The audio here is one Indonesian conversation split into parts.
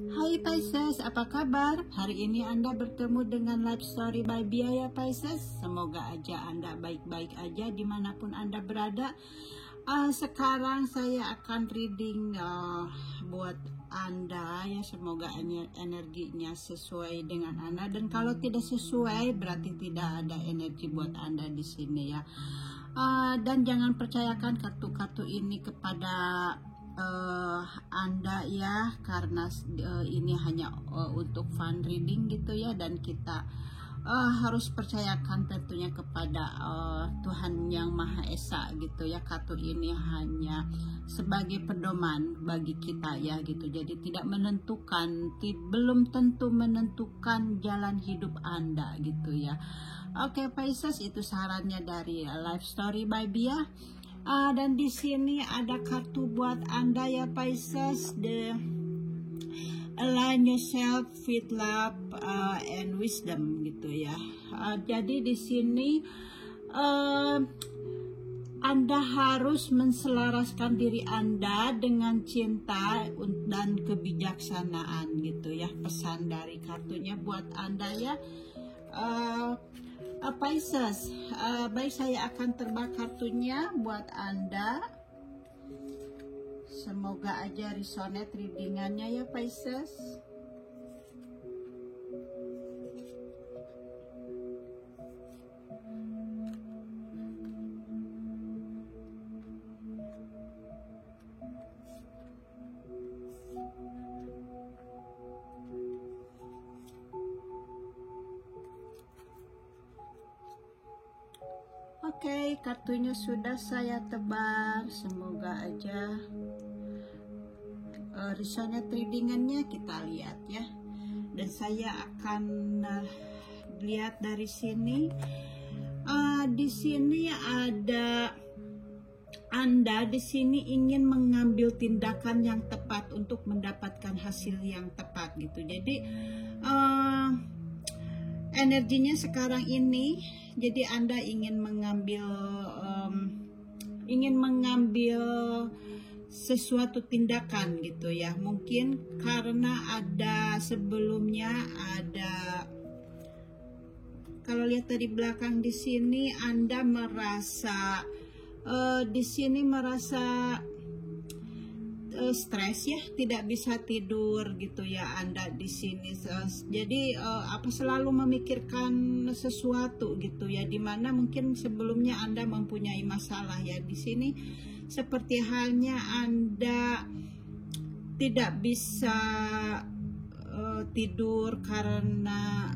Hai Pisces, apa kabar? Hari ini Anda bertemu dengan Life Story by Bia ya Pisces. Semoga aja Anda baik-baik aja dimanapun Anda berada. Sekarang saya akan reading buat Anda ya, semoga energinya sesuai dengan Anda, dan kalau tidak sesuai berarti tidak ada energi buat Anda di sini ya. Dan jangan percayakan kartu-kartu ini kepada Anda ya, karena ini hanya untuk fun reading gitu ya, dan kita harus percayakan tentunya kepada Tuhan Yang Maha Esa gitu ya. Kartu ini hanya sebagai pedoman bagi kita ya gitu, jadi tidak menentukan, belum tentu menentukan jalan hidup Anda gitu ya. Oke Pisces, itu sarannya dari Life Story by Bia. Dan di sini ada kartu buat Anda ya Pisces, the align yourself with love and wisdom gitu ya. Jadi di sini Anda harus menselaraskan diri Anda dengan cinta dan kebijaksanaan gitu ya. Pesan dari kartunya buat Anda ya. Pisces, baik, saya akan tebak kartunya buat Anda. Semoga aja resonate readingannya ya Pisces. Oke, kartunya sudah saya tebar. Semoga aja resonate readingannya, kita lihat ya. Dan saya akan lihat dari sini. Di sini ada Anda di sini ingin mengambil tindakan yang tepat untuk mendapatkan hasil yang tepat gitu. Jadi energinya sekarang ini, jadi Anda ingin mengambil sesuatu tindakan gitu ya. Mungkin karena ada sebelumnya ada, kalau lihat dari belakang di sini Anda merasa stres ya, tidak bisa tidur gitu ya Anda di sini. Jadi selalu memikirkan sesuatu gitu ya, dimana mungkin sebelumnya Anda mempunyai masalah ya di sini. Seperti halnya Anda tidak bisa tidur karena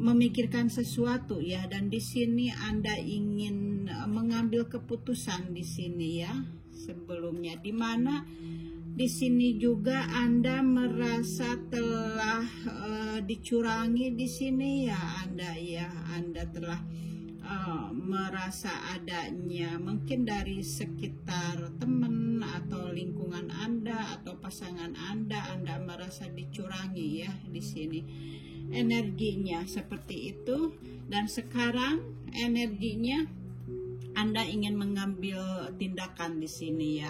memikirkan sesuatu ya, dan di sini Anda ingin mengambil keputusan di sini ya. Sebelumnya dimana di sini juga Anda merasa telah dicurangi di sini ya Anda telah merasa adanya mungkin dari sekitar teman atau lingkungan Anda atau pasangan Anda merasa dicurangi ya di sini. Energinya seperti itu, dan sekarang energinya Anda ingin mengambil tindakan di sini ya.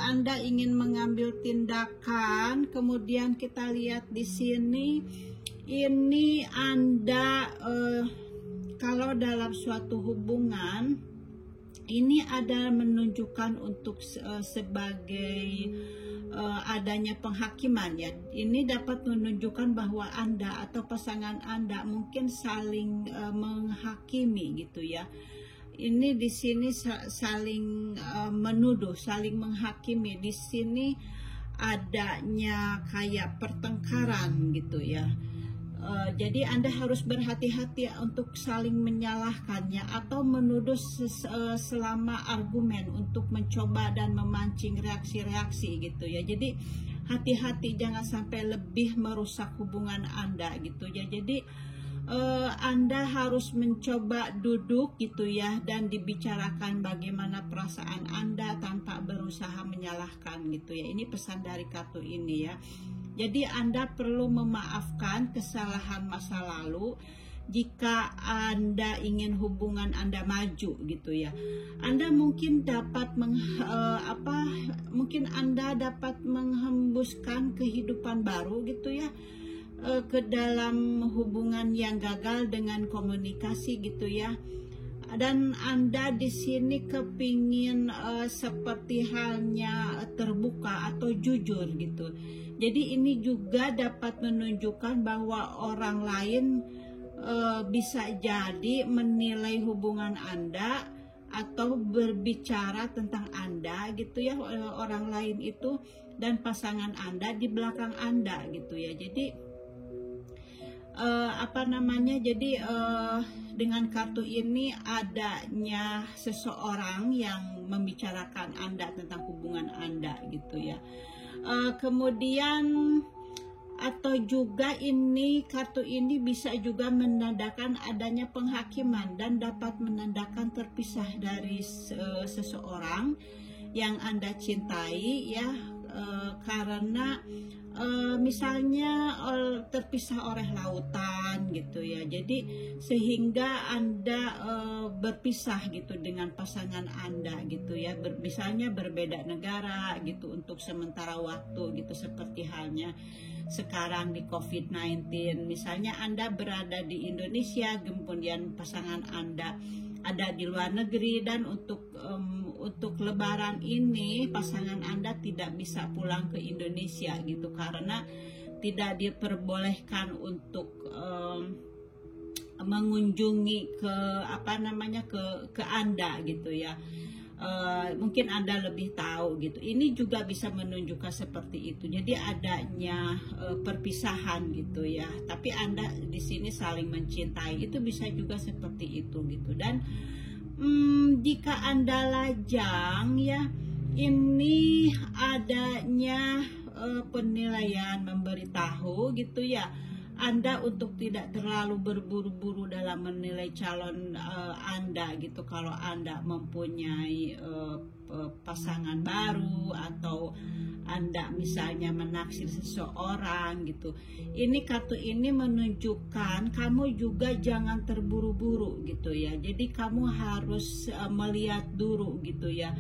Anda ingin mengambil tindakan, kemudian kita lihat di sini, ini Anda kalau dalam suatu hubungan ini ada menunjukkan untuk sebagai adanya penghakiman ya. Ini dapat menunjukkan bahwa Anda atau pasangan Anda mungkin saling menghakimi gitu ya. Ini di sini saling menuduh, saling menghakimi. Di sini adanya kayak pertengkaran gitu ya. Jadi Anda harus berhati-hati untuk saling menyalahkannya atau menuduh selama argumen untuk mencoba dan memancing reaksi-reaksi gitu ya. Jadi hati-hati, jangan sampai lebih merusak hubungan Anda gitu ya. Jadi Anda harus mencoba duduk gitu ya, dan dibicarakan bagaimana perasaan Anda tanpa berusaha menyalahkan gitu ya. Ini pesan dari kartu ini ya. Jadi Anda perlu memaafkan kesalahan masa lalu jika Anda ingin hubungan Anda maju gitu ya. Anda mungkin dapat mungkin Anda dapat menghembuskan kehidupan baru gitu ya ke dalam hubungan yang gagal dengan komunikasi gitu ya. Dan Anda di sini kepingin seperti halnya terbuka atau jujur gitu. Jadi ini juga dapat menunjukkan bahwa orang lain bisa jadi menilai hubungan Anda atau berbicara tentang Anda gitu ya, orang lain itu dan pasangan Anda di belakang Anda gitu ya. Jadi dengan kartu ini adanya seseorang yang membicarakan Anda tentang hubungan Anda gitu ya. Kemudian atau juga ini kartu ini bisa juga menandakan adanya penghakiman dan dapat menandakan terpisah dari seseorang yang Anda cintai ya, karena misalnya terpisah oleh lautan gitu ya. Jadi sehingga Anda berpisah gitu dengan pasangan Anda gitu ya, misalnya berbeda negara gitu untuk sementara waktu gitu, seperti halnya sekarang di COVID-19. Misalnya Anda berada di Indonesia, kemudian pasangan Anda ada di luar negeri, dan untuk Lebaran ini pasangan Anda tidak bisa pulang ke Indonesia gitu karena tidak diperbolehkan untuk mengunjungi ke Anda gitu ya. Mungkin Anda lebih tahu gitu. Ini juga bisa menunjukkan seperti itu. Jadi adanya perpisahan gitu ya. Tapi Anda di sini saling mencintai. Itu bisa juga seperti itu gitu. Dan jika Anda lajang ya, ini adanya penilaian memberitahu gitu ya. Anda untuk tidak terlalu berburu-buru dalam menilai calon Anda gitu. Kalau Anda mempunyai pasangan baru atau Anda misalnya menaksir seseorang gitu. Ini kartu ini menunjukkan kamu juga jangan terburu-buru gitu ya. Jadi kamu harus melihat dulu gitu ya.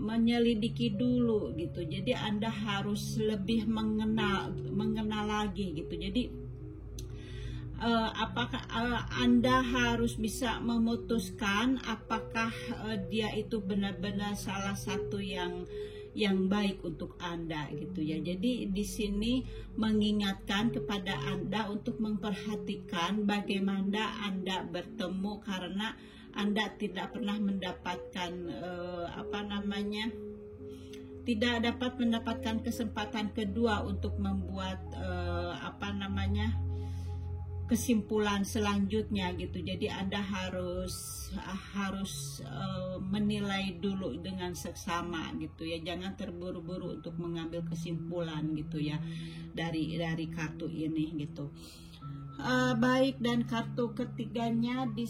Menyelidiki dulu gitu. Jadi Anda harus lebih mengenal lagi gitu. Jadi apakah Anda harus bisa memutuskan apakah dia itu benar-benar salah satu yang baik untuk Anda gitu ya. Jadi di sini mengingatkan kepada Anda untuk memperhatikan bagaimana Anda bertemu, karena Anda tidak pernah mendapatkan tidak dapat mendapatkan kesempatan kedua untuk membuat kesimpulan selanjutnya gitu. Jadi Anda harus menilai dulu dengan seksama gitu ya. Jangan terburu-buru untuk mengambil kesimpulan gitu ya dari kartu ini gitu. Baik, dan kartu ketiganya di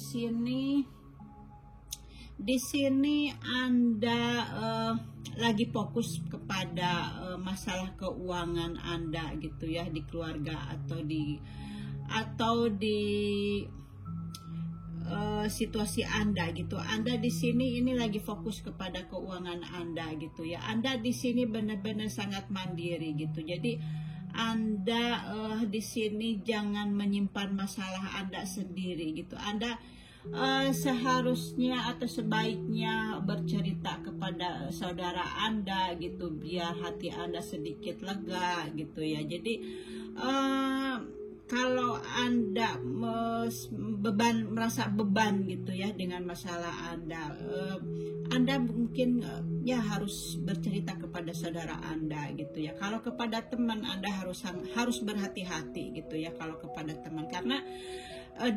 sini Anda lagi fokus kepada masalah keuangan Anda gitu ya, di keluarga atau di situasi Anda gitu. Anda di sini ini lagi fokus kepada keuangan Anda gitu ya. Anda di sini benar-benar sangat mandiri gitu. Jadi Anda di sini jangan menyimpan masalah Anda sendiri gitu. Anda seharusnya atau sebaiknya bercerita kepada saudara Anda gitu, biar hati Anda sedikit lega gitu ya. Jadi kalau Anda merasa beban gitu ya dengan masalah Anda mungkin ya harus bercerita kepada saudara Anda gitu ya. Kalau kepada teman Anda harus berhati-hati gitu ya kalau kepada teman, karena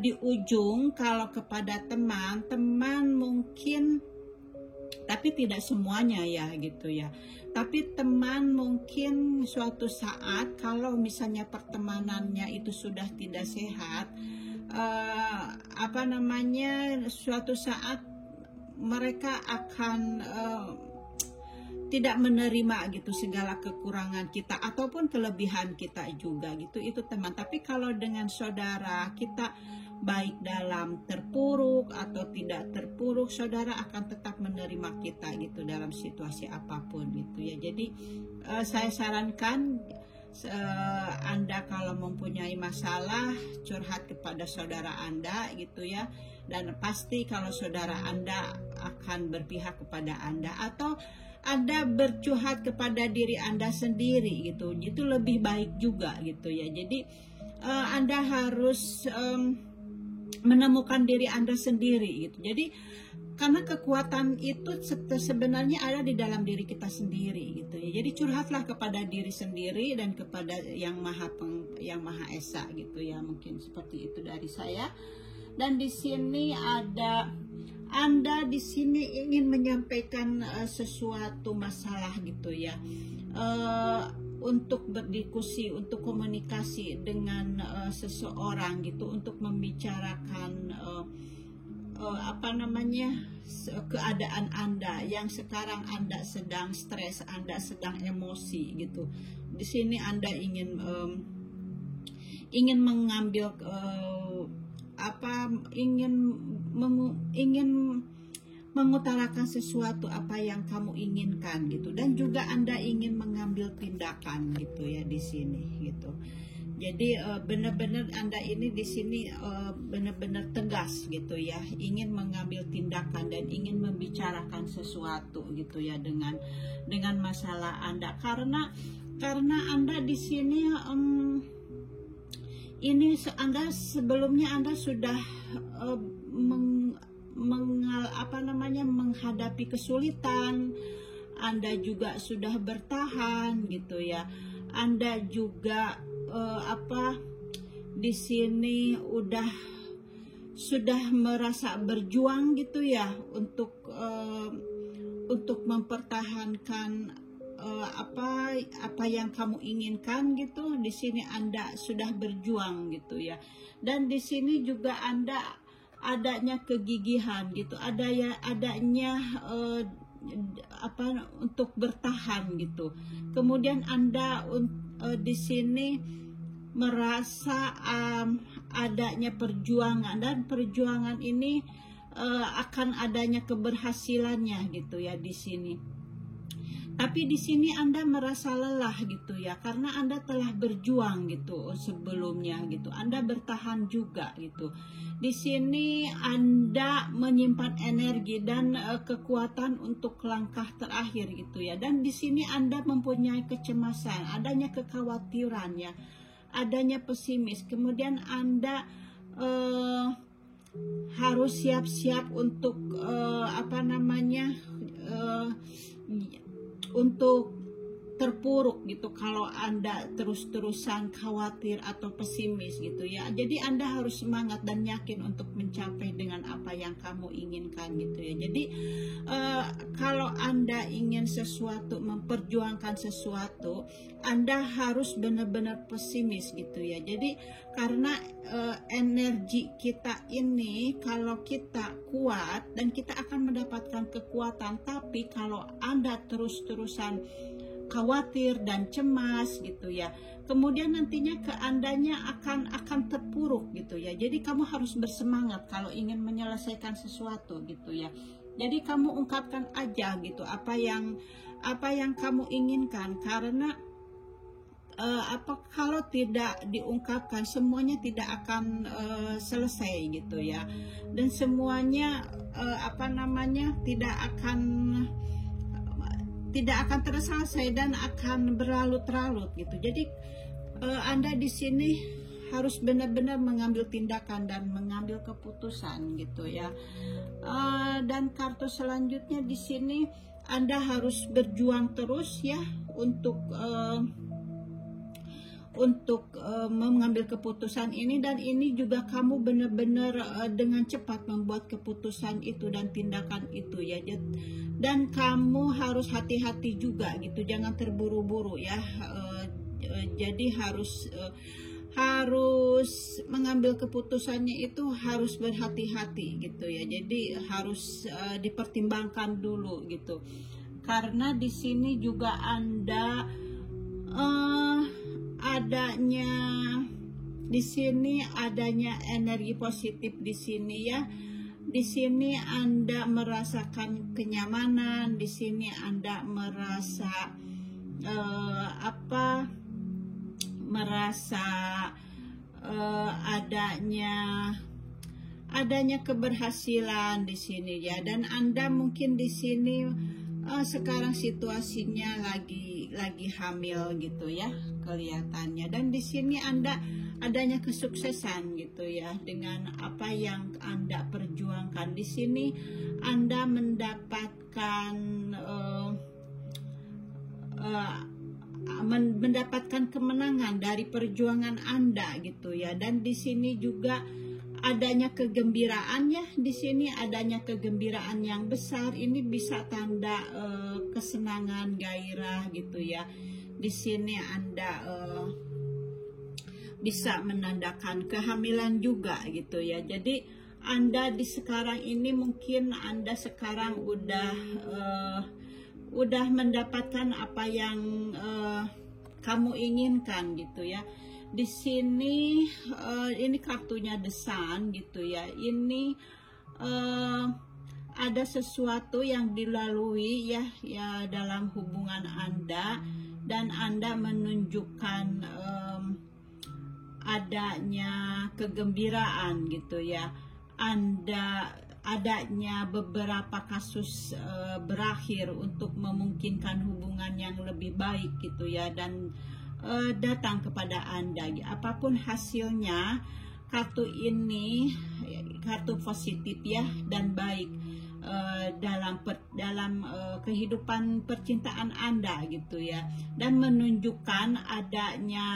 di ujung kalau kepada teman mungkin, tapi tidak semuanya ya gitu ya. Tapi teman mungkin suatu saat kalau misalnya pertemanannya itu sudah tidak sehat, suatu saat mereka akan tidak menerima gitu segala kekurangan kita ataupun kelebihan kita juga gitu, itu teman. Tapi kalau dengan saudara kita baik dalam terpuruk atau tidak terpuruk, saudara akan tetap menerima kita gitu dalam situasi apapun gitu ya. Jadi saya sarankan Anda kalau mempunyai masalah, curhat kepada saudara Anda gitu ya, dan pasti kalau saudara Anda akan berpihak kepada Anda, atau Anda bercurhat kepada diri Anda sendiri gitu, itu lebih baik juga gitu ya. Jadi Anda harus menemukan diri Anda sendiri gitu. Jadi karena kekuatan itu sebenarnya ada di dalam diri kita sendiri gitu ya. Jadi curhatlah kepada diri sendiri dan kepada yang maha esa gitu ya. Mungkin seperti itu dari saya. Dan di sini ada Anda di sini ingin menyampaikan sesuatu masalah gitu ya, untuk berdiskusi, untuk komunikasi dengan seseorang gitu, untuk membicarakan keadaan Anda yang sekarang Anda sedang stres, Anda sedang emosi gitu. Di sini Anda ingin mengambil ingin mengutarakan sesuatu apa yang kamu inginkan gitu, dan juga Anda ingin mengambil tindakan gitu ya di sini gitu. Jadi benar-benar Anda ini di sini benar-benar tegas gitu ya, ingin mengambil tindakan dan ingin membicarakan sesuatu gitu ya dengan masalah Anda, karena Anda di sini Anda sebelumnya Anda sudah menghadapi kesulitan, Anda juga sudah bertahan gitu ya. Anda juga di sini sudah merasa berjuang gitu ya untuk mempertahankan apa yang kamu inginkan gitu. Di sini Anda sudah berjuang gitu ya. Dan di sini juga Anda adanya kegigihan gitu, adanya untuk bertahan gitu. Kemudian Anda di sini merasa adanya perjuangan, dan perjuangan ini akan adanya keberhasilannya gitu ya di sini. Tapi di sini Anda merasa lelah gitu ya, karena Anda telah berjuang gitu sebelumnya gitu. Anda bertahan juga gitu. Di sini Anda menyimpan energi dan kekuatan untuk langkah terakhir gitu ya. Dan di sini Anda mempunyai kecemasan, adanya kekhawatiran ya, adanya pesimis. Kemudian Anda harus siap-siap untuk untuk terpuruk gitu kalau Anda terus-terusan khawatir atau pesimis gitu ya. Jadi Anda harus semangat dan yakin untuk mencapai dengan apa yang kamu inginkan gitu ya. Jadi kalau Anda ingin sesuatu, memperjuangkan sesuatu, Anda harus benar-benar pesimis gitu ya. Jadi karena energi kita ini, kalau kita kuat dan kita akan mendapatkan kekuatan, tapi kalau Anda terus-terusan khawatir dan cemas gitu ya, kemudian nantinya keandanya akan terpuruk gitu ya. Jadi kamu harus bersemangat kalau ingin menyelesaikan sesuatu gitu ya. Jadi kamu ungkapkan aja gitu apa yang kamu inginkan, karena kalau tidak diungkapkan semuanya tidak akan selesai gitu ya, dan semuanya tidak akan terselesai dan akan berlarut-larut gitu. Jadi Anda di sini harus benar-benar mengambil tindakan dan mengambil keputusan gitu ya. Dan kartu selanjutnya di sini Anda harus berjuang terus ya untuk mengambil keputusan ini, dan ini juga kamu benar-benar dengan cepat membuat keputusan itu dan tindakan itu ya. Dan kamu harus hati-hati juga gitu, jangan terburu-buru ya. Jadi harus mengambil keputusannya itu harus berhati-hati gitu ya. Jadi harus dipertimbangkan dulu gitu. karena di sini juga Anda adanya di sini adanya energi positif di sini ya. Di sini Anda merasakan kenyamanan, di sini Anda merasa adanya keberhasilan di sini ya. Dan Anda mungkin di sini sekarang situasinya lagi hamil gitu ya kelihatannya, dan di sini Anda adanya kesuksesan gitu ya dengan apa yang Anda perjuangkan. Di sini Anda mendapatkan kemenangan dari perjuangan Anda gitu ya. Dan di sini juga adanya kegembiraan ya. Di sini adanya kegembiraan yang besar. Ini bisa tanda kesenangan, gairah gitu ya. Di sini Anda bisa menandakan kehamilan juga gitu ya. Jadi Anda di sekarang ini mungkin Anda sekarang udah mendapatkan apa yang kamu inginkan gitu ya. Di sini ini kartunya The Sun gitu ya. Ini ada sesuatu yang dilalui ya dalam hubungan Anda, dan Anda menunjukkan adanya kegembiraan gitu ya. Adanya beberapa kasus berakhir untuk memungkinkan hubungan yang lebih baik gitu ya, dan datang kepada Anda. Apapun hasilnya, kartu ini kartu positif ya dan baik dalam kehidupan percintaan Anda gitu ya, dan menunjukkan adanya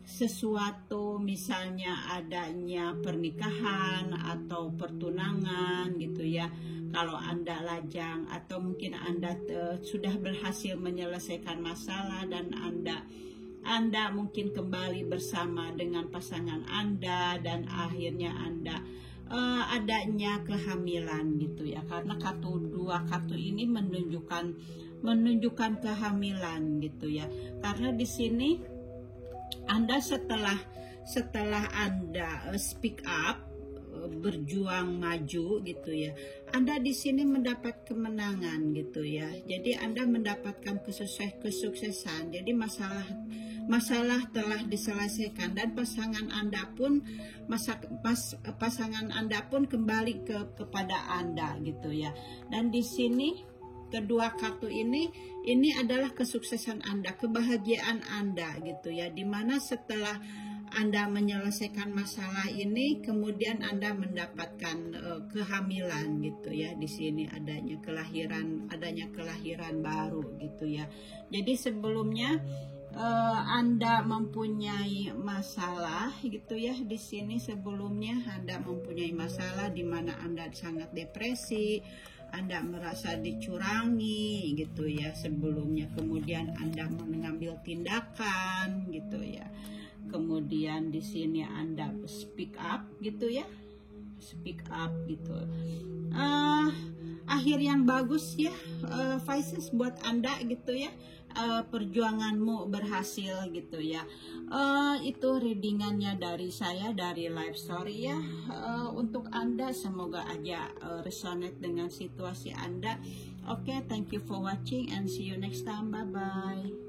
sesuatu, misalnya adanya pernikahan atau pertunangan gitu ya. Kalau Anda lajang atau mungkin Anda sudah berhasil menyelesaikan masalah dan Anda mungkin kembali bersama dengan pasangan Anda, dan akhirnya Anda adanya kehamilan gitu ya. Karena dua kartu ini menunjukkan kehamilan gitu ya. Karena di sini Anda setelah Anda speak up, berjuang maju gitu ya, Anda di sini mendapat kemenangan gitu ya. Jadi Anda mendapatkan kesuksesan. Jadi masalah telah diselesaikan, dan pasangan Anda pun kembali kepada Anda gitu ya. Dan di sini kedua kartu ini adalah kesuksesan Anda, kebahagiaan Anda gitu ya. Dimana setelah Anda menyelesaikan masalah ini, kemudian Anda mendapatkan kehamilan gitu ya. Di sini adanya kelahiran baru gitu ya. Jadi sebelumnya Anda mempunyai masalah gitu ya. Di sini sebelumnya Anda mempunyai masalah di mana Anda sangat depresi, Anda merasa dicurangi gitu ya sebelumnya. Kemudian Anda mengambil tindakan gitu ya. Kemudian di sini Anda speak up gitu ya, speak up gitu. Akhir yang bagus ya, Pisces, buat Anda gitu ya. Perjuanganmu berhasil gitu ya. Itu readingannya dari saya, dari Life Story ya. Untuk Anda semoga aja resonate dengan situasi Anda. Oke, thank you for watching and see you next time. Bye bye.